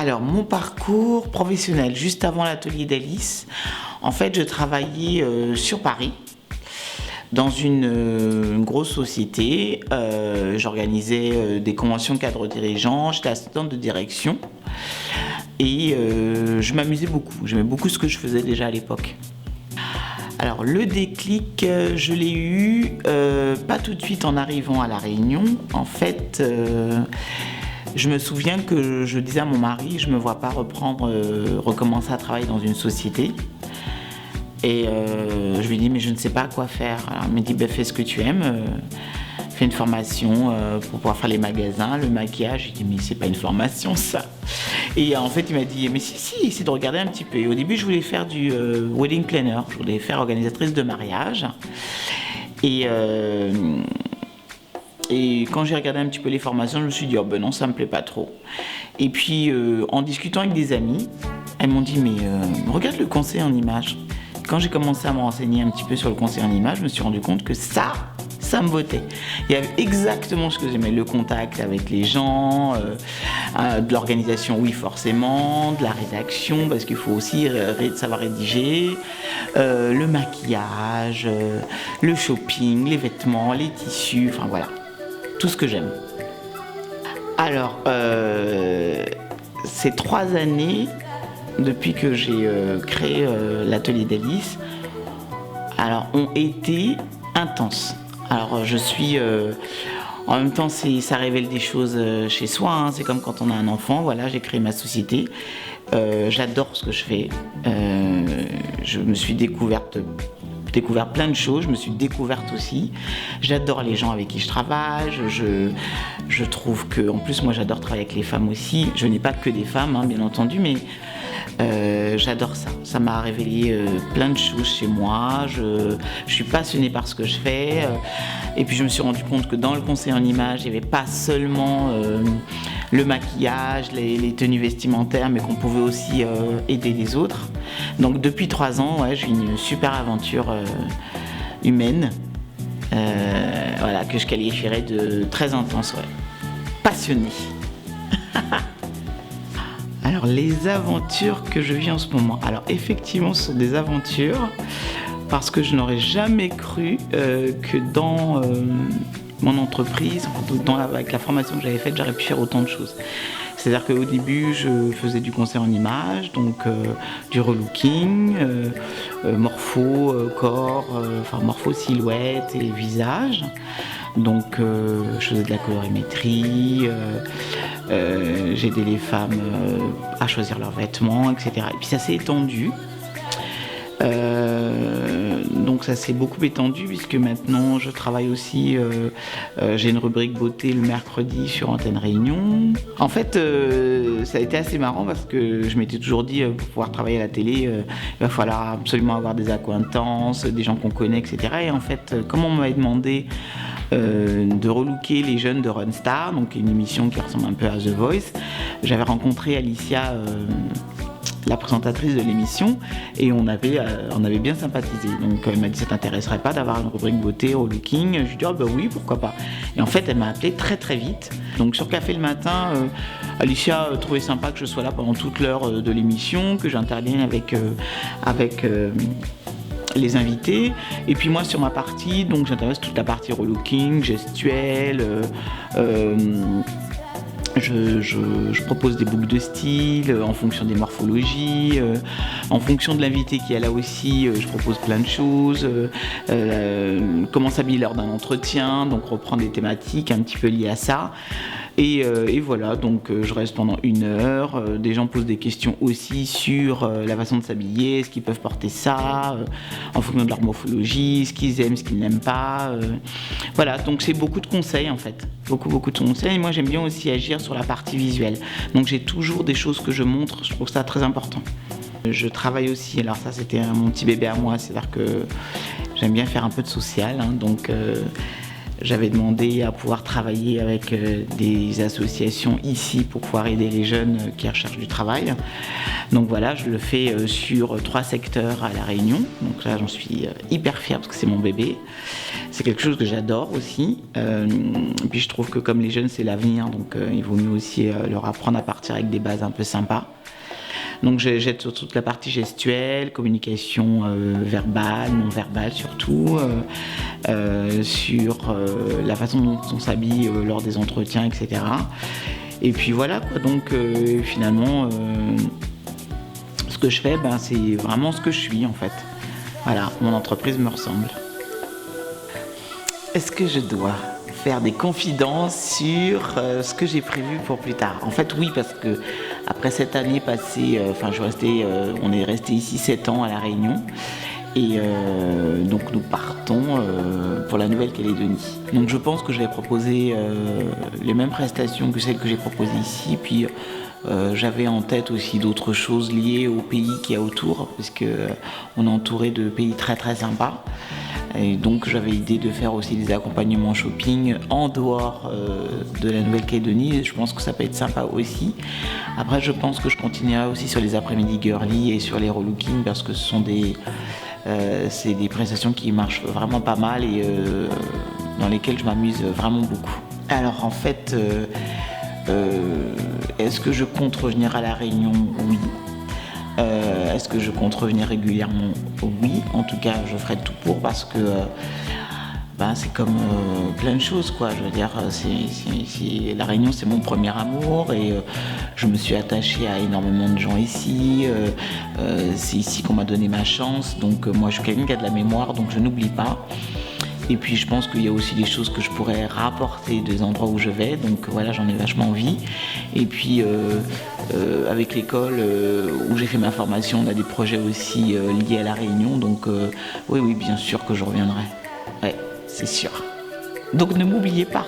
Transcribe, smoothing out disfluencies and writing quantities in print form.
Alors, mon parcours professionnel, juste avant l'atelier d'Alice, en fait, je travaillais sur Paris, dans une grosse société. J'organisais des conventions cadres dirigeants, j'étais assistante de direction et je m'amusais beaucoup. J'aimais beaucoup ce que je faisais déjà à l'époque. Alors, le déclic, je l'ai eu pas tout de suite en arrivant à La Réunion. En fait, je me souviens que je disais à mon mari, je ne me vois pas recommencer à travailler dans une société. Et je lui dis, mais je ne sais pas quoi faire. Alors il me dit, fais ce que tu aimes, fais une formation pour pouvoir faire les magasins, le maquillage. Je dis, mais c'est pas une formation ça. Et en fait, il m'a dit, mais si, essaie de regarder un petit peu. Et au début, je voulais faire du wedding planner, je voulais faire organisatrice de mariage. Et quand j'ai regardé un petit peu les formations, je me suis dit, oh ben non, ça me plaît pas trop. Et puis, en discutant avec des amis, elles m'ont dit, mais regarde le conseil en images. Quand j'ai commencé à me renseigner un petit peu sur le conseil en images, je me suis rendu compte que ça me bottait. Il y avait exactement ce que j'aimais, le contact avec les gens, de l'organisation, oui forcément, de la rédaction, parce qu'il faut aussi savoir rédiger, le maquillage, le shopping, les vêtements, les tissus, enfin voilà, tout ce que j'aime. Alors, ces 3 années, depuis que j'ai créé l'atelier d'Alice, alors ont été intenses. Alors je suis en même temps ça révèle des choses chez soi, hein. C'est comme quand on a un enfant, voilà, j'ai créé ma société. J'adore ce que je fais. Je me suis découvert plein de choses, je me suis découverte aussi. J'adore les gens avec qui je travaille, je trouve que, en plus moi j'adore travailler avec les femmes aussi. Je n'ai pas que des femmes, hein, bien entendu, mais j'adore ça. Ça m'a révélé plein de choses chez moi. Je suis passionnée par ce que je fais. Et puis je me suis rendu compte que dans le conseil en images, il n'y avait pas seulement le maquillage, les tenues vestimentaires, mais qu'on pouvait aussi aider les autres. Donc depuis 3 ans, ouais, j'ai une super aventure humaine, voilà, que je qualifierais de très intense, ouais. Passionnée. Alors, les aventures que je vis en ce moment. Alors, effectivement, ce sont des aventures parce que je n'aurais jamais cru que dans mon entreprise, avec la formation que j'avais faite, j'aurais pu faire autant de choses. C'est-à-dire qu'au début, je faisais du conseil en images, donc du relooking, morpho, corps, morpho, silhouette et visage. Donc je faisais de la colorimétrie, j'aidais les femmes à choisir leurs vêtements, etc. Et puis ça s'est étendu. Donc ça s'est beaucoup étendu puisque maintenant je travaille aussi, j'ai une rubrique beauté le mercredi sur Antenne Réunion. En fait ça a été assez marrant parce que je m'étais toujours dit pour pouvoir travailler à la télé il va falloir absolument avoir des accointances, des gens qu'on connaît, etc. Et en fait comme on m'avait demandé de relooker les jeunes de Runstar, donc une émission qui ressemble un peu à The Voice, j'avais rencontré Alicia, la présentatrice de l'émission, et on avait bien sympathisé. Donc elle m'a dit, ça t'intéresserait pas d'avoir une rubrique beauté, relooking? Je lui ai dit, oui, pourquoi pas. Et en fait elle m'a appelé très très vite. Donc sur Café le matin, Alicia trouvait sympa que je sois là pendant toute l'heure de l'émission, que j'intervienne avec les invités. Et puis moi sur ma partie, donc j'intéresse toute la partie relooking, gestuelle, je propose des boucles de style en fonction des morphologies, en fonction de l'invité qui est là aussi, je propose plein de choses, comment s'habiller lors d'un entretien, donc reprendre des thématiques un petit peu liées à ça. Et voilà, donc je reste pendant 1 heure, des gens posent des questions aussi sur la façon de s'habiller, est-ce qu'ils peuvent porter ça, en fonction de leur morphologie, ce qu'ils aiment, ce qu'ils n'aiment pas. Voilà, donc c'est beaucoup de conseils en fait, beaucoup de conseils. Et moi j'aime bien aussi agir sur la partie visuelle, donc j'ai toujours des choses que je montre, je trouve ça très important. Je travaille aussi, alors ça c'était mon petit bébé à moi, c'est-à-dire que j'aime bien faire un peu de social, hein, donc J'avais demandé à pouvoir travailler avec des associations ici pour pouvoir aider les jeunes qui recherchent du travail. Donc voilà, je le fais sur 3 secteurs à La Réunion. Donc là, j'en suis hyper fière parce que c'est mon bébé. C'est quelque chose que j'adore aussi. Et puis je trouve que comme les jeunes, c'est l'avenir, donc il vaut mieux aussi leur apprendre à partir avec des bases un peu sympas. Donc j'aide sur toute la partie gestuelle, communication verbale, non verbale surtout, sur la façon dont on s'habille lors des entretiens, etc. Et puis voilà quoi, donc finalement ce que je fais, c'est vraiment ce que je suis en fait. Voilà, mon entreprise me ressemble. Est-ce que je dois faire des confidences sur ce que j'ai prévu pour plus tard? En fait oui, parce que après cette année passée, on est resté ici 7 ans à La Réunion et donc nous partons pour la Nouvelle-Calédonie. Donc je pense que je vais proposer les mêmes prestations que celles que j'ai proposées ici, puis j'avais en tête aussi d'autres choses liées au pays qu'il y a autour, parce on est entouré de pays très très sympas. Et donc j'avais l'idée de faire aussi des accompagnements shopping en dehors de la Nouvelle-Calédonie. Je pense que ça peut être sympa aussi. Après je pense que je continuerai aussi sur les après-midi girly et sur les relooking, parce que c'est des prestations qui marchent vraiment pas mal et dans lesquelles je m'amuse vraiment beaucoup. Alors en fait, est-ce que je compte revenir à La Réunion? Oui. Est-ce que je compte revenir régulièrement? Oui, en tout cas je ferai tout pour, parce que c'est comme plein de choses quoi. Je veux dire, La Réunion c'est mon premier amour et je me suis attachée à énormément de gens ici. C'est ici qu'on m'a donné ma chance, donc moi je suis quelqu'un qui a de la mémoire, donc je n'oublie pas. Et puis je pense qu'il y a aussi des choses que je pourrais rapporter des endroits où je vais, donc voilà, j'en ai vachement envie. Et puis avec l'école où j'ai fait ma formation, on a des projets aussi liés à La Réunion, donc oui, bien sûr que je reviendrai. Ouais, c'est sûr. Donc ne m'oubliez pas.